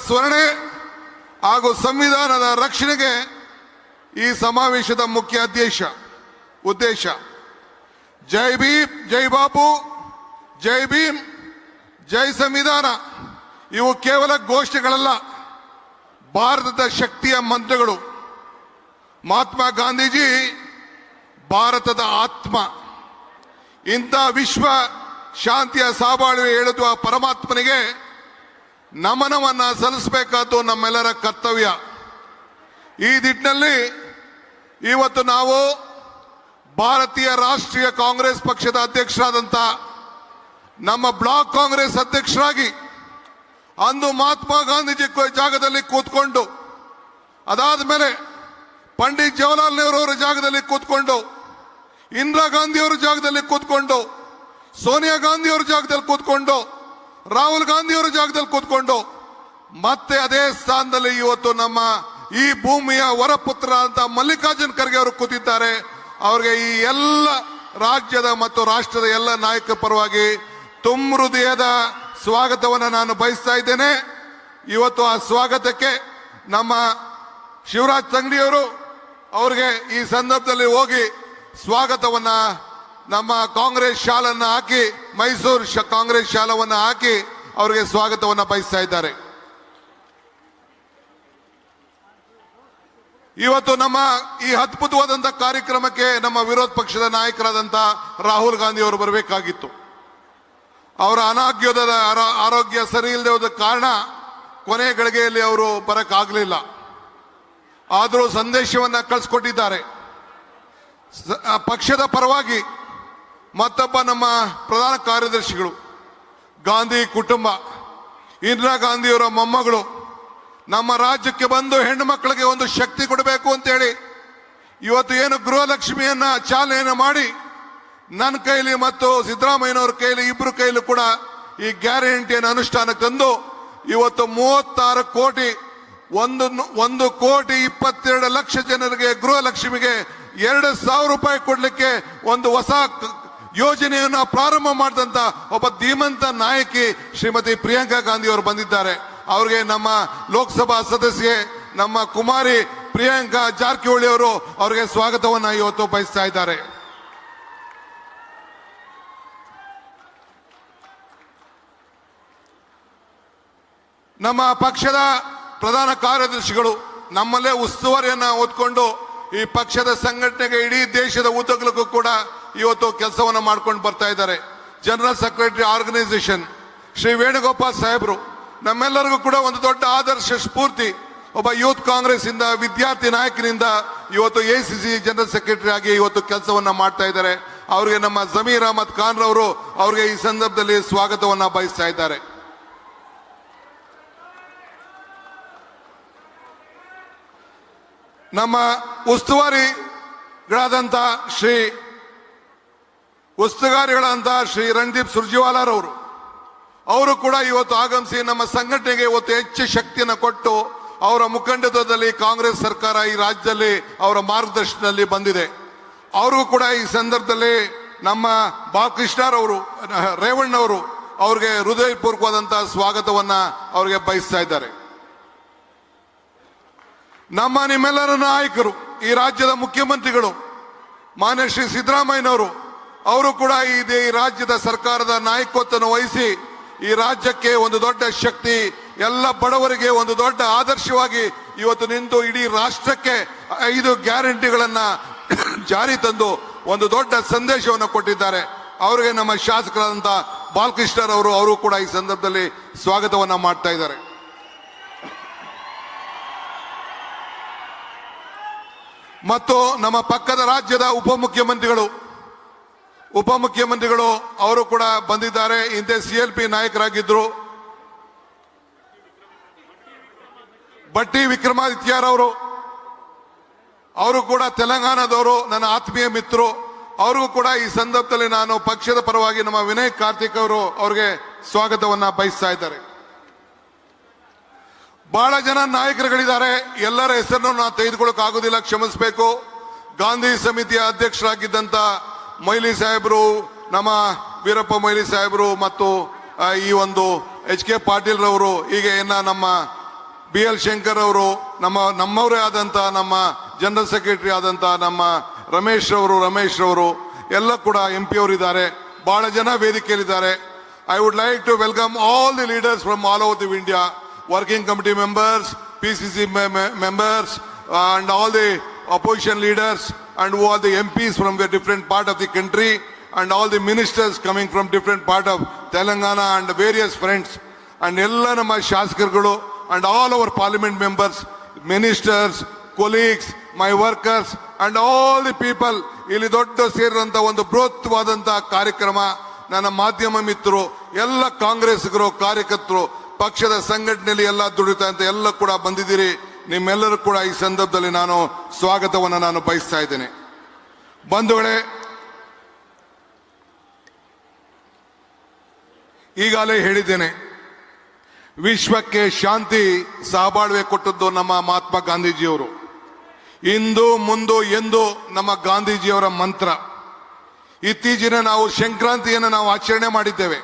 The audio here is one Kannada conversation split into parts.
ಸ್ಮರಣೆ ಹಾಗೂ ಸಂವಿಧಾನದ ರಕ್ಷಣೆಗೆ ಈ ಸಮಾವೇಶದ ಮುಖ್ಯ ಉದ್ದೇಶ ಜೈ ಭೀಮ್, ಜೈ ಬಾಪು, ಜೈ ಭೀಮ್, ಜೈ ಸಂವಿಧಾನ ಇವು ಕೇವಲ ಘೋಷಣೆಗಳಲ್ಲ, ಭಾರತದ ಶಕ್ತಿಯ ಮಂತ್ರಗಳು. ಮಹಾತ್ಮ ಗಾಂಧೀಜಿ ಭಾರತದ ಆತ್ಮ. ಇಂಥ ವಿಶ್ವ ಶಾಂತಿಯ ಸಾಬಾಳುವೆ ಹೇಳುವ ಪರಮಾತ್ಮನಿಗೆ ನಮನವನ್ನ ಸಲ್ಲಿಸಬೇಕಾದ್ದು ನಮ್ಮೆಲ್ಲರ ಕರ್ತವ್ಯ. ಈ ನಿಟ್ಟಿನಲ್ಲಿ ಇವತ್ತು ನಾವು ಭಾರತೀಯ ರಾಷ್ಟ್ರೀಯ ಕಾಂಗ್ರೆಸ್ ಪಕ್ಷದ ಅಧ್ಯಕ್ಷರಾದಂಥ ನಮ್ಮ ಬ್ಲಾಕ್ ಕಾಂಗ್ರೆಸ್ ಅಧ್ಯಕ್ಷರಾಗಿ ಅಂದು ಮಹಾತ್ಮ ಗಾಂಧೀಜಿ ಜಾಗದಲ್ಲಿ ಕೂತ್ಕೊಂಡು, ಅದಾದ ಮೇಲೆ ಪಂಡಿತ್ ಜವಾಹರ್ಲಾಲ್ ನೆಹರು ಅವರ ಜಾಗದಲ್ಲಿ ಕೂತ್ಕೊಂಡು, ಇಂದಿರಾ ಗಾಂಧಿ ಅವರ ಜಾಗದಲ್ಲಿ ಕೂತ್ಕೊಂಡು, ಸೋನಿಯಾ ಗಾಂಧಿ ಅವರ ಜಾಗದಲ್ಲಿ ಕೂತ್ಕೊಂಡು, ರಾಹುಲ್ ಗಾಂಧಿ ಅವರ ಜಾಗದಲ್ಲಿ ಕೂತ್ಕೊಂಡು, ಮತ್ತೆ ಅದೇ ಸ್ಥಾನದಲ್ಲಿ ಇವತ್ತು ನಮ್ಮ ಈ ಭೂಮಿಯ ವರಪುತ್ರ ಅಂತ ಮಲ್ಲಿಕಾರ್ಜುನ್ ಖರ್ಗೆ ಅವರು ಕೂತಿದ್ದಾರೆ. ಅವರಿಗೆ ಈ ಎಲ್ಲ ರಾಜ್ಯದ ಮತ್ತು ರಾಷ್ಟ್ರದ ಎಲ್ಲ ನಾಯಕರ ಪರವಾಗಿ ತುಂಬ ಹೃದಯದ ಸ್ವಾಗತವನ್ನು ನಾನು ಬಯಸ್ತಾ ಇದ್ದೇನೆ. ಇವತ್ತು ಆ ಸ್ವಾಗತಕ್ಕೆ ನಮ್ಮ ಶಿವರಾಜ್ ತಂಗಡಿಯವರು ಅವರಿಗೆ ಈ ಸಂದರ್ಭದಲ್ಲಿ ಹೋಗಿ ಸ್ವಾಗತವನ್ನ ನಮ್ಮ ಕಾಂಗ್ರೆಸ್ ಶಾಲನ್ನ ಹಾಕಿ, ಮೈಸೂರು ಕಾಂಗ್ರೆಸ್ ಶಾಲವನ್ನು ಹಾಕಿ ಅವರಿಗೆ ಸ್ವಾಗತವನ್ನ ಬಯಸ್ತಾ ಇದ್ದಾರೆ. ಇವತ್ತು ನಮ್ಮ ಈ ಅದ್ಭುತವಾದಂತಹ ಕಾರ್ಯಕ್ರಮಕ್ಕೆ ನಮ್ಮ ವಿರೋಧ ಪಕ್ಷದ ನಾಯಕರಾದಂಥ ರಾಹುಲ್ ಗಾಂಧಿ ಅವರು ಬರಬೇಕಾಗಿತ್ತು. ಅವರ ಆರೋಗ್ಯ ಸರಿ ಇಲ್ಲದೆ ಹೋದ ಕಾರಣ ಕೊನೆ ಗಳಿಗೆಯಲ್ಲಿ ಅವರು ಬರಕ್ಕಾಗಲಿಲ್ಲ. ಆದರೂ ಸಂದೇಶವನ್ನ ಕಳಿಸ್ಕೊಟ್ಟಿದ್ದಾರೆ. ಪಕ್ಷದ ಪರವಾಗಿ ಮತ್ತೊಬ್ಬ ನಮ್ಮ ಪ್ರಧಾನ ಕಾರ್ಯದರ್ಶಿಗಳು, ಗಾಂಧಿ ಕುಟುಂಬ, ಇಂದಿರಾ ಗಾಂಧಿಯವರ ಮೊಮ್ಮಗಳು ನಮ್ಮ ರಾಜ್ಯಕ್ಕೆ ಬಂದು ಹೆಣ್ಣು ಮಕ್ಕಳಿಗೆ ಒಂದು ಶಕ್ತಿ ಕೊಡಬೇಕು ಅಂತೇಳಿ ಇವತ್ತು ಏನು ಗೃಹಲಕ್ಷ್ಮಿಯನ್ನ ಚಾಲನೆಯನ್ನು ಮಾಡಿ ನನ್ನ ಕೈಲಿ ಮತ್ತು ಸಿದ್ದರಾಮಯ್ಯನವ್ರ ಕೈಲಿ ಇಬ್ಬರು ಕೈಲೂ ಕೂಡ ಈ ಗ್ಯಾರಂಟಿಯನ್ನು ಅನುಷ್ಠಾನಕ್ಕೆ ತಂದು ಇವತ್ತು 36 ಕೋಟಿ 1,22,00,000 ಜನರಿಗೆ ಗೃಹಲಕ್ಷ್ಮಿಗೆ 2,000 ರೂಪಾಯಿ ಕೊಡ್ಲಿಕ್ಕೆ ಒಂದು ಹೊಸ ಯೋಜನೆಯನ್ನು ಪ್ರಾರಂಭ ಮಾಡಿದಂತ ಒಬ್ಬ ಧೀಮಂತ ನಾಯಕಿ ಶ್ರೀಮತಿ ಪ್ರಿಯಾಂಕಾ ಗಾಂಧಿ ಅವರು ಬಂದಿದ್ದಾರೆ. ಅವರಿಗೆ ನಮ್ಮ ಲೋಕಸಭಾ ಸದಸ್ಯೆ ನಮ್ಮ ಕುಮಾರಿ ಪ್ರಿಯಾಂಕಾ ಜಾರಕಿಹೊಳಿ ಅವರು ಅವರಿಗೆ ಸ್ವಾಗತವನ್ನ ಇವತ್ತು ಬಯಸ್ತಾ ಇದ್ದಾರೆ. ನಮ್ಮ ಪಕ್ಷದ ಪ್ರಧಾನ ಕಾರ್ಯದರ್ಶಿಗಳು ನಮ್ಮಲ್ಲೇ ಉಸ್ತುವಾರಿಯನ್ನ ಹೊತ್ಕೊಂಡು ಈ ಪಕ್ಷದ ಸಂಘಟನೆಗೆ ಇಡೀ ದೇಶದ ಉದ್ದಗಲಕ್ಕೂ ಕೂಡ ಇವತ್ತು ಕೆಲಸವನ್ನ ಮಾಡ್ಕೊಂಡು ಬರ್ತಾ ಇದ್ದಾರೆ. General secretary organisation Shri Venugopal ಸಾಹೇಬರು ನಮ್ಮೆಲ್ಲರಿಗೂ ಕೂಡ ಒಂದು ದೊಡ್ಡ ಆದರ್ಶ ಸ್ಫೂರ್ತಿ. ಒಬ್ಬ ಯೂತ್ ಕಾಂಗ್ರೆಸ್ ಇಂದ ವಿದ್ಯಾರ್ಥಿ ನಾಯಕನಿಂದ ಇವತ್ತು ಎಸಿಸಿ ಜನರಲ್ ಸೆಕ್ರೆಟರಿ ಆಗಿ ಇವತ್ತು ಕೆಲಸವನ್ನ ಮಾಡ್ತಾ ಇದ್ದಾರೆ. ಅವರಿಗೆ ನಮ್ಮ ಜಮೀರ್ ಅಹಮದ್ ಖಾನ್ ರವರು ಅವರಿಗೆ ಈ ಸಂದರ್ಭದಲ್ಲಿ ಸ್ವಾಗತವನ್ನ ಬಯಸ್ತಾ ಇದ್ದಾರೆ. ನಮ್ಮ ಉಸ್ತುವಾರಿಗಳಾದಂಥ ಶ್ರೀ ರಣದೀಪ್ ಸುರ್ಜೇವಾಲಾರವರು ಅವರು ಕೂಡ ಇವತ್ತು ಆಗಮಿಸಿ ನಮ್ಮ ಸಂಘಟನೆಗೆ ಇವತ್ತು ಹೆಚ್ಚು ಶಕ್ತಿಯನ್ನು ಕೊಟ್ಟು ಅವರ ಮುಖಂಡತ್ವದಲ್ಲಿ ಕಾಂಗ್ರೆಸ್ ಸರ್ಕಾರ ಈ ರಾಜ್ಯದಲ್ಲಿ ಅವರ ಮಾರ್ಗದರ್ಶನದಲ್ಲಿ ಬಂದಿದೆ. ಅವ್ರಿಗೂ ಕೂಡ ಈ ಸಂದರ್ಭದಲ್ಲಿ ನಮ್ಮ ಬಾಲಕೃಷ್ಣರವರು ರೇವಣ್ಣವರು ಅವ್ರಿಗೆ ಹೃದಯಪೂರ್ವಕವಾದಂತಹ ಸ್ವಾಗತವನ್ನ ಅವರಿಗೆ ಬಯಸ್ತಾ ಇದ್ದಾರೆ. ನಮ್ಮ ನಿಮ್ಮೆಲ್ಲರ ನಾಯಕರು, ಈ ರಾಜ್ಯದ ಮುಖ್ಯಮಂತ್ರಿಗಳು ಮಾನ್ಯ ಶ್ರೀ ಸಿದ್ದರಾಮಯ್ಯನವರು ಅವರು ಕೂಡ ಈ ರಾಜ್ಯದ ಸರ್ಕಾರದ ನಾಯಕತ್ವವನ್ನು ವಹಿಸಿ ಈ ರಾಜ್ಯಕ್ಕೆ ಒಂದು ದೊಡ್ಡ ಶಕ್ತಿ, ಎಲ್ಲ ಬಡವರಿಗೆ ಒಂದು ದೊಡ್ಡ ಆದರ್ಶವಾಗಿ ಇವತ್ತು ನಿಂತು ಇಡೀ ರಾಷ್ಟ್ರಕ್ಕೆ 5 ಗ್ಯಾರಂಟಿಗಳನ್ನ ಜಾರಿ ತಂದು ಒಂದು ದೊಡ್ಡ ಸಂದೇಶವನ್ನು ಕೊಟ್ಟಿದ್ದಾರೆ. ಅವರಿಗೆ ನಮ್ಮ ಶಾಸಕರಾದಂಥ ಬಾಲಕೃಷ್ಣರವರು ಅವರು ಕೂಡ ಈ ಸಂದರ್ಭದಲ್ಲಿ ಸ್ವಾಗತವನ್ನ ಮಾಡ್ತಾ ಇದ್ದಾರೆ. ಮತ್ತು ನಮ್ಮ ಪಕ್ಕದ ರಾಜ್ಯದ ಉಪಮುಖ್ಯಮಂತ್ರಿಗಳು ಅವರು ಕೂಡ ಬಂದಿದ್ದಾರೆ. ಹಿಂದೆ CLP ನಾಯಕರಾಗಿದ್ರು ಬಟ್ಟಿ ವಿಕ್ರಮಾದಿತ್ಯರವರು, ಅವರು ಕೂಡ ತೆಲಂಗಾಣದವರು, ನನ್ನ ಆತ್ಮೀಯ ಮಿತ್ರರು. ಅವ್ರಿಗೂ ಕೂಡ ಈ ಸಂದರ್ಭದಲ್ಲಿ ನಾನು ಪಕ್ಷದ ಪರವಾಗಿ ನಮ್ಮ ವಿನಯ್ ಕಾರ್ತಿಕ್ ಅವರು ಅವ್ರಿಗೆ ಸ್ವಾಗತವನ್ನ ಬಯಸ್ತಾ ಇದ್ದಾರೆ. ಬಹಳ ಜನ ನಾಯಕರುಗಳಿದ್ದಾರೆ, ಎಲ್ಲರ ಹೆಸರನ್ನು ನಾವು ತೆಗೆದುಕೊಳ್ಳಕ್ ಆಗುದಿಲ್ಲ, ಕ್ಷಮಿಸಬೇಕು. ಗಾಂಧಿ ಸಮಿತಿಯ ಅಧ್ಯಕ್ಷರಾಗಿದ್ದಂತ ಮೊಯ್ಲಿ ಸಾಹೇಬರು, ನಮ್ಮ ವೀರಪ್ಪ ಮೊಯ್ಲಿ ಸಾಹೇಬರು ಮತ್ತು ಈ ಒಂದು HK ಪಾಟೀಲ್ ರವರು, ಹೀಗೆ ನಮ್ಮ BL ಶಂಕರ್ ಅವರು, ನಮ್ಮವರೇ ಆದಂತ ನಮ್ಮ ಜನರಲ್ ಸೆಕ್ರೆಟರಿ ಆದಂತ ನಮ್ಮ ರಮೇಶ್ ರವರು ಎಲ್ಲ ಕೂಡ MP ಅವರಿದ್ದಾರೆ. ಬಹಳ ಜನ ವೇದಿಕೆಯಲ್ಲಿದ್ದಾರೆ. I would like to welcome all the leaders from all over the India, working committee members, PCC members, and all the opposition leaders, and who are the MPs from the different part of the country, and all the ministers coming from different part of Telangana, and various friends, and ella nama shasakargalu, and all our parliament members, ministers, colleagues, my workers, and all the people ಇಲ್ಲಿ ದೊಡ್ಡ ಸೇರಿದಂತ ಒಂದು ಬೃಹತ್ವಾದಂತಹ ಕಾರ್ಯಕ್ರಮ. ನನ್ನ ಮಾಧ್ಯಮ ಮಿತ್ರರು, ಎಲ್ಲ ಕಾಂಗ್ರೆಸ್ಗರು, ಕಾರ್ಯಕರ್ತರು, ಪಕ್ಷದ ಸಂಘಟನೆಯಲ್ಲಿ ಎಲ್ಲ ದುಡಿತಾ ಅಂತ ಎಲ್ಲ ಕೂಡ ಬಂದಿದ್ದೀರಿ. ನಿಮ್ಮೆಲ್ಲರೂ ಕೂಡ ಈ ಸಂದರ್ಭದಲ್ಲಿ ನಾನು ಸ್ವಾಗತವನ್ನು ನಾನು ಬಯಸ್ತಾ ಇದ್ದೇನೆ. ಬಂಧುಗಳೇ, ಈಗಾಗಲೇ ಹೇಳಿದ್ದೇನೆ, ವಿಶ್ವಕ್ಕೆ ಶಾಂತಿ ಸಹಬಾಳ್ವೆ ಕೊಟ್ಟದ್ದು ನಮ್ಮ ಮಹಾತ್ಮ ಗಾಂಧೀಜಿಯವರು. ಇಂದು ಮುಂದು ಎಂದು ನಮ್ಮ ಗಾಂಧೀಜಿಯವರ ಮಂತ್ರ. ಇತ್ತೀಚಿನ ನಾವು ಸಂಕ್ರಾಂತಿಯನ್ನು ನಾವು ಆಚರಣೆ ಮಾಡಿದ್ದೇವೆ.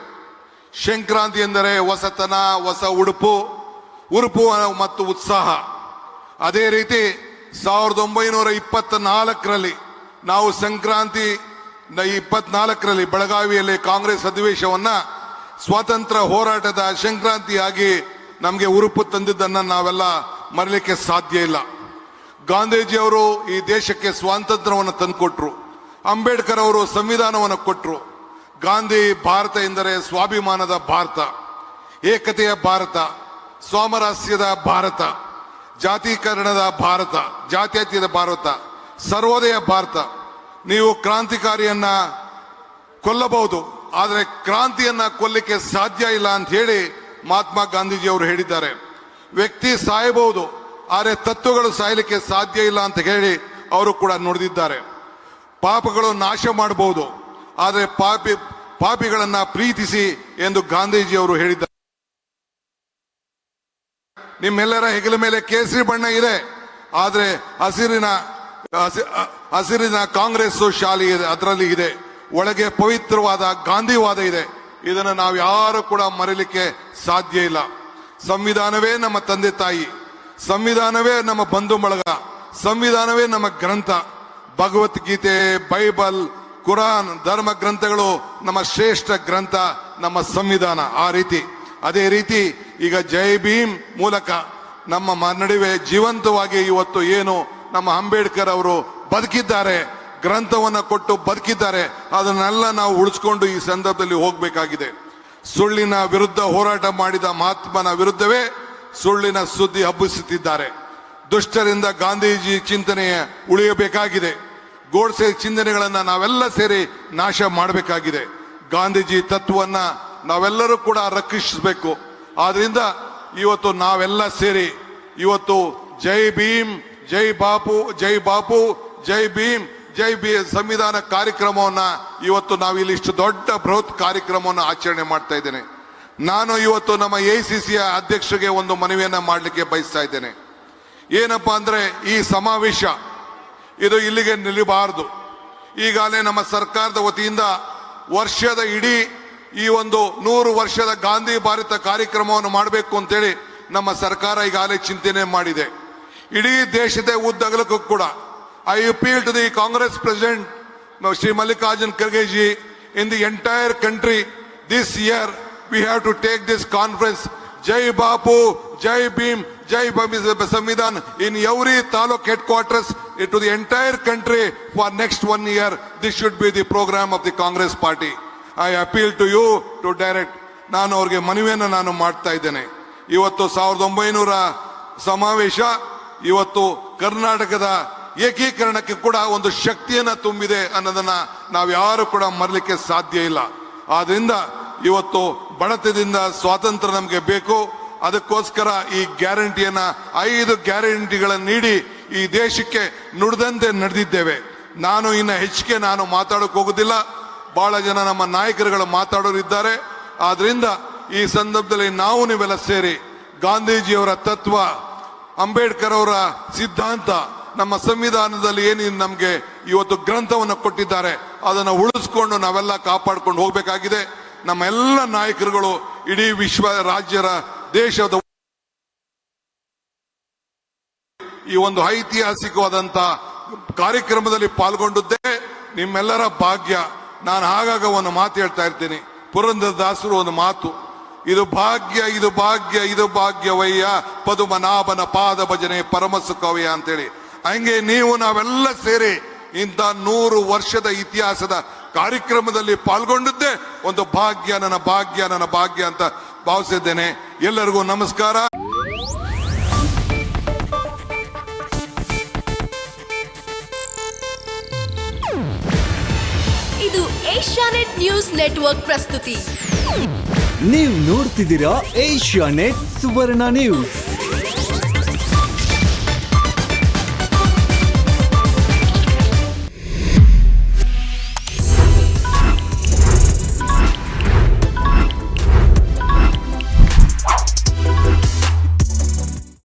ಸಂಕ್ರಾಂತಿ ಎಂದರೆ ಹೊಸತನ, ಹೊಸ ಉಡುಪು ಮತ್ತು ಉತ್ಸಾಹ. ಅದೇ ರೀತಿ 1924ರಲ್ಲಿ ನಾವು ಸಂಕ್ರಾಂತಿ 24ರಲ್ಲಿ ಬೆಳಗಾವಿಯಲ್ಲಿ ಕಾಂಗ್ರೆಸ್ ಅಧಿವೇಶವನ್ನ ಸ್ವಾತಂತ್ರ್ಯ ಹೋರಾಟದ ಸಂಕ್ರಾಂತಿಯಾಗಿ ನಮಗೆ ಉರುಪು ತಂದಿದ್ದನ್ನ ನಾವೆಲ್ಲ ಮರಲಿಕ್ಕೆ ಸಾಧ್ಯ ಇಲ್ಲ. ಗಾಂಧೀಜಿಯವರು ಈ ದೇಶಕ್ಕೆ ಸ್ವಾತಂತ್ರ್ಯವನ್ನು ತಂದುಕೊಟ್ರು. ಅಂಬೇಡ್ಕರ್ ಅವರು ಸಂವಿಧಾನವನ್ನು ಕೊಟ್ಟರು. ಗಾಂಧಿ ಭಾರತ ಎಂದರೆ ಸ್ವಾಭಿಮಾನದ ಭಾರತ, ಏಕತೆಯ ಭಾರತ, ಸಾಮರಸ್ಯದ ಭಾರತ, ಜಾತೀಕರಣದ ಭಾರತ, ಜಾತ್ಯತೀತ ಭಾರತ, ಸರ್ವೋದಯ ಭಾರತ. ನೀವು ಕ್ರಾಂತಿಕಾರಿಯನ್ನ ಕೊಲ್ಲಬಹುದು, ಆದರೆ ಕ್ರಾಂತಿಯನ್ನ ಕೊಲ್ಲಿಕ್ಕೆ ಸಾಧ್ಯ ಇಲ್ಲ ಅಂತ ಹೇಳಿ ಮಹಾತ್ಮ ಗಾಂಧೀಜಿಯವರು ಹೇಳಿದ್ದಾರೆ. ವ್ಯಕ್ತಿ ಸಾಯಬಹುದು, ಆದರೆ ತತ್ವಗಳು ಸಾಯಲಿಕ್ಕೆ ಸಾಧ್ಯ ಇಲ್ಲ ಅಂತ ಹೇಳಿ ಅವರು ಕೂಡ ನುಡಿದಿದ್ದಾರೆ. ಪಾಪಗಳು ನಾಶ ಮಾಡಬಹುದು, ಆದರೆ ಪಾಪಿಗಳನ್ನ ಪ್ರೀತಿಸಿ ಎಂದು ಗಾಂಧೀಜಿಯವರು ಹೇಳಿದ್ದಾರೆ. ನಿಮ್ಮೆಲ್ಲರ ಹೆಗಲ ಮೇಲೆ ಕೇಸರಿ ಬಣ್ಣ ಇದೆ, ಆದರೆ ಹಸಿರಿನ ಕಾಂಗ್ರೆಸ್ ಶಾಲೆ ಇದೆ, ಅದರಲ್ಲಿ ಇದೆ. ಒಳಗೆ ಪವಿತ್ರವಾದ ಗಾಂಧಿವಾದ ಇದೆ. ಇದನ್ನು ನಾವು ಯಾರು ಕೂಡ ಮರೆಯಲಿಕ್ಕೆ ಸಾಧ್ಯ ಇಲ್ಲ. ಸಂವಿಧಾನವೇ ನಮ್ಮ ತಂದೆ ತಾಯಿ, ಸಂವಿಧಾನವೇ ನಮ್ಮ ಬಂಧು ಬಳಗ, ಸಂವಿಧಾನವೇ ನಮ್ಮ ಗ್ರಂಥ. ಭಗವದ್ಗೀತೆ, ಬೈಬಲ್, ಕುರಾನ್, ಧರ್ಮ ಗ್ರಂಥಗಳು ನಮ್ಮ ಶ್ರೇಷ್ಠ ಗ್ರಂಥ, ನಮ್ಮ ಸಂವಿಧಾನ. ಆ ರೀತಿ ಅದೇ ರೀತಿ ಈಗ ಜೈ ಭೀಮ್ ಮೂಲಕ ನಮ್ಮ ನಡುವೆ ಜೀವಂತವಾಗಿ ಇವತ್ತು ಏನು ನಮ್ಮ ಅಂಬೇಡ್ಕರ್ ಅವರು ಬದುಕಿದ್ದಾರೆ, ಗ್ರಂಥವನ್ನು ಕೊಟ್ಟು ಬದುಕಿದ್ದಾರೆ, ಅದನ್ನೆಲ್ಲ ನಾವು ಉಳಿಸ್ಕೊಂಡು ಈ ಸಂದರ್ಭದಲ್ಲಿ ಹೋಗಬೇಕಾಗಿದೆ. ಸುಳ್ಳಿನ ವಿರುದ್ಧ ಹೋರಾಟ ಮಾಡಿದ ಮಹಾತ್ಮನ ವಿರುದ್ಧವೇ ಸುಳ್ಳಿನ ಸುದ್ದಿ ಹಬ್ಬಿಸುತ್ತಿದ್ದಾರೆ. ದುಷ್ಟರಿಂದ ಗಾಂಧೀಜಿ ಚಿಂತನೆ ಉಳಿಯಬೇಕಾಗಿದೆ. ಗೋಡ್ಸೆ ಚಿಂತನೆಗಳನ್ನ ನಾವೆಲ್ಲ ಸೇರಿ ನಾಶ ಮಾಡಬೇಕಾಗಿದೆ. ಗಾಂಧೀಜಿ ತತ್ವವನ್ನ ನಾವೆಲ್ಲರೂ ಕೂಡ ರಕ್ಷಿಸಬೇಕು. ಆದ್ರಿಂದ ಇವತ್ತು ನಾವೆಲ್ಲ ಸೇರಿ ಇವತ್ತು ಜೈ ಭೀಮ್, ಜೈ ಬಾಪು, ಜೈ ಬಾಪು, ಜೈ ಭೀಮ್, ಜೈ ಸಂವಿಧಾನ ಕಾರ್ಯಕ್ರಮವನ್ನ ಇವತ್ತು ನಾವು ಇಲ್ಲಿ ಇಷ್ಟು ದೊಡ್ಡ ಬೃಹತ್ ಕಾರ್ಯಕ್ರಮವನ್ನು ಆಚರಣೆ ಮಾಡ್ತಾ ಇದ್ದೇನೆ. ನಾನು ಇವತ್ತು ನಮ್ಮ AICCಯ ಅಧ್ಯಕ್ಷರಿಗೆ ಒಂದು ಮನವಿಯನ್ನ ಮಾಡಲಿಕ್ಕೆ ಬಯಸ್ತಾ ಇದ್ದೇನೆ. ಏನಪ್ಪಾ ಅಂದ್ರೆ, ಈ ಸಮಾವೇಶ ಇದು ಇಲ್ಲಿಗೆ ನಿಲ್ಲಬಾರದು. ಈಗಾಗಲೇ ನಮ್ಮ ಸರ್ಕಾರದ ವತಿಯಿಂದ ವರ್ಷದ ಇಡೀ ಈ ಒಂದು 100 ವರ್ಷದ ಗಾಂಧಿ ಭಾರತ ಕಾರ್ಯಕ್ರಮವನ್ನು ಮಾಡಬೇಕು ಅಂತೇಳಿ ನಮ್ಮ ಸರ್ಕಾರ ಈಗಾಗಲೇ ಚಿಂತನೆ ಮಾಡಿದೆ. ಇಡೀ ದೇಶದ ಉದ್ದಗಲಕ್ಕೂ ಕೂಡ I appeal to the Congress President, Shri Mallikarjun Kharge ji, in the entire country this year we have to take this conference Jai Bapu, Jai Bhim, Jai Samvidhan in every taluk headquarters to the entire country for next 1 year. This should be the program of the Congress party. I appeal to you to direct. ನಾನು ಅವ್ರಿಗೆ ಮನವಿಯನ್ನು ನಾನು ಮಾಡ್ತಾ ಇದ್ದೇನೆ. ಇವತ್ತು 1900 ಸಮಾವೇಶ ಇವತ್ತು ಕರ್ನಾಟಕದ ಏಕೀಕರಣಕ್ಕೆ ಕೂಡ ಒಂದು ಶಕ್ತಿಯನ್ನ ತುಂಬಿದೆ ಅನ್ನೋದನ್ನ ನಾವು ಯಾರು ಕೂಡ ಮರಲಿಕ್ಕೆ ಸಾಧ್ಯ ಇಲ್ಲ. ಆದ್ರಿಂದ ಇವತ್ತು ಬಡತನದಿಂದ ಸ್ವಾತಂತ್ರ್ಯ ನಮಗೆ ಬೇಕು. ಅದಕ್ಕೋಸ್ಕರ ಈ ಗ್ಯಾರಂಟಿಯನ್ನ 5 ಗ್ಯಾರಂಟಿಗಳನ್ನು ನೀಡಿ ಈ ದೇಶಕ್ಕೆ ನುಡಿದಂತೆ ನಡೆದಿದ್ದೇವೆ. ನಾನು ಇನ್ನು ಹೆಚ್ಚಿಗೆ ನಾನು ಮಾತಾಡೋಕೆ ಹೋಗುದಿಲ್ಲ. ಬಹಳ ಜನ ನಮ್ಮ ನಾಯಕರುಗಳು ಮಾತಾಡೋರಿದ್ದಾರೆ. ಆದ್ರಿಂದ ಈ ಸಂದರ್ಭದಲ್ಲಿ ನಾವು ನೀವೆಲ್ಲ ಸೇರಿ ಗಾಂಧೀಜಿಯವರ ತತ್ವ, ಅಂಬೇಡ್ಕರ್ ಅವರ ಸಿದ್ಧಾಂತ, ನಮ್ಮ ಸಂವಿಧಾನದಲ್ಲಿ ಏನು ನಮಗೆ ಇವತ್ತು ಗ್ರಂಥವನ್ನು ಕೊಟ್ಟಿದ್ದಾರೆ ಅದನ್ನು ಉಳಿಸ್ಕೊಂಡು ನಾವೆಲ್ಲ ಕಾಪಾಡ್ಕೊಂಡು ಹೋಗಬೇಕಾಗಿದೆ. ನಮ್ಮ ಎಲ್ಲ ನಾಯಕರುಗಳು ಇಡೀ ವಿಶ್ವ ರಾಜ್ಯರ ದೇಶದ ಈ ಒಂದು ಐತಿಹಾಸಿಕವಾದಂತ ಕಾರ್ಯಕ್ರಮದಲ್ಲಿ ಪಾಲ್ಗೊಂಡಿದ್ದೇ ನಿಮ್ಮೆಲ್ಲರ ಭಾಗ್ಯ. ನಾನು ಆಗಾಗ ಒಂದು ಮಾತು ಹೇಳ್ತಾ ಇರ್ತೀನಿ, ಪುರಂದರದಾಸರು ಒಂದು ಮಾತು, ಇದು ಭಾಗ್ಯ ಇದು ಭಾಗ್ಯ ಇದು ಭಾಗ್ಯವಯ್ಯ, ಪದುಮನಾಭನ ಪಾದ ಭಜನೆ ಪರಮ ಸುಖವಯ್ಯ ಅಂತೇಳಿ. ಹಂಗೆ ನೀವು ನಾವೆಲ್ಲ ಸೇರಿ ಇಂಥ 100 ವರ್ಷದ ಇತಿಹಾಸದ ಕಾರ್ಯಕ್ರಮದಲ್ಲಿ ಪಾಲ್ಗೊಂಡಿದ್ದೇ ಒಂದು ಭಾಗ್ಯ, ನನ್ನ ಭಾಗ್ಯ ನನ್ನ ಭಾಗ್ಯ ಅಂತ ಭಾವಿಸಿದ್ದೇನೆ. ಎಲ್ಲರಿಗೂ ನಮಸ್ಕಾರ. ಇದು ಏಷ್ಯಾನೆಟ್ ನ್ಯೂಸ್ ನೆಟ್ವರ್ಕ್ ಪ್ರಸ್ತುತಿ. ನೀವು ನೋಡ್ತಿದ್ದೀರಾ ಏಷ್ಯಾನೆಟ್ ಸುವರ್ಣ ನ್ಯೂಸ್.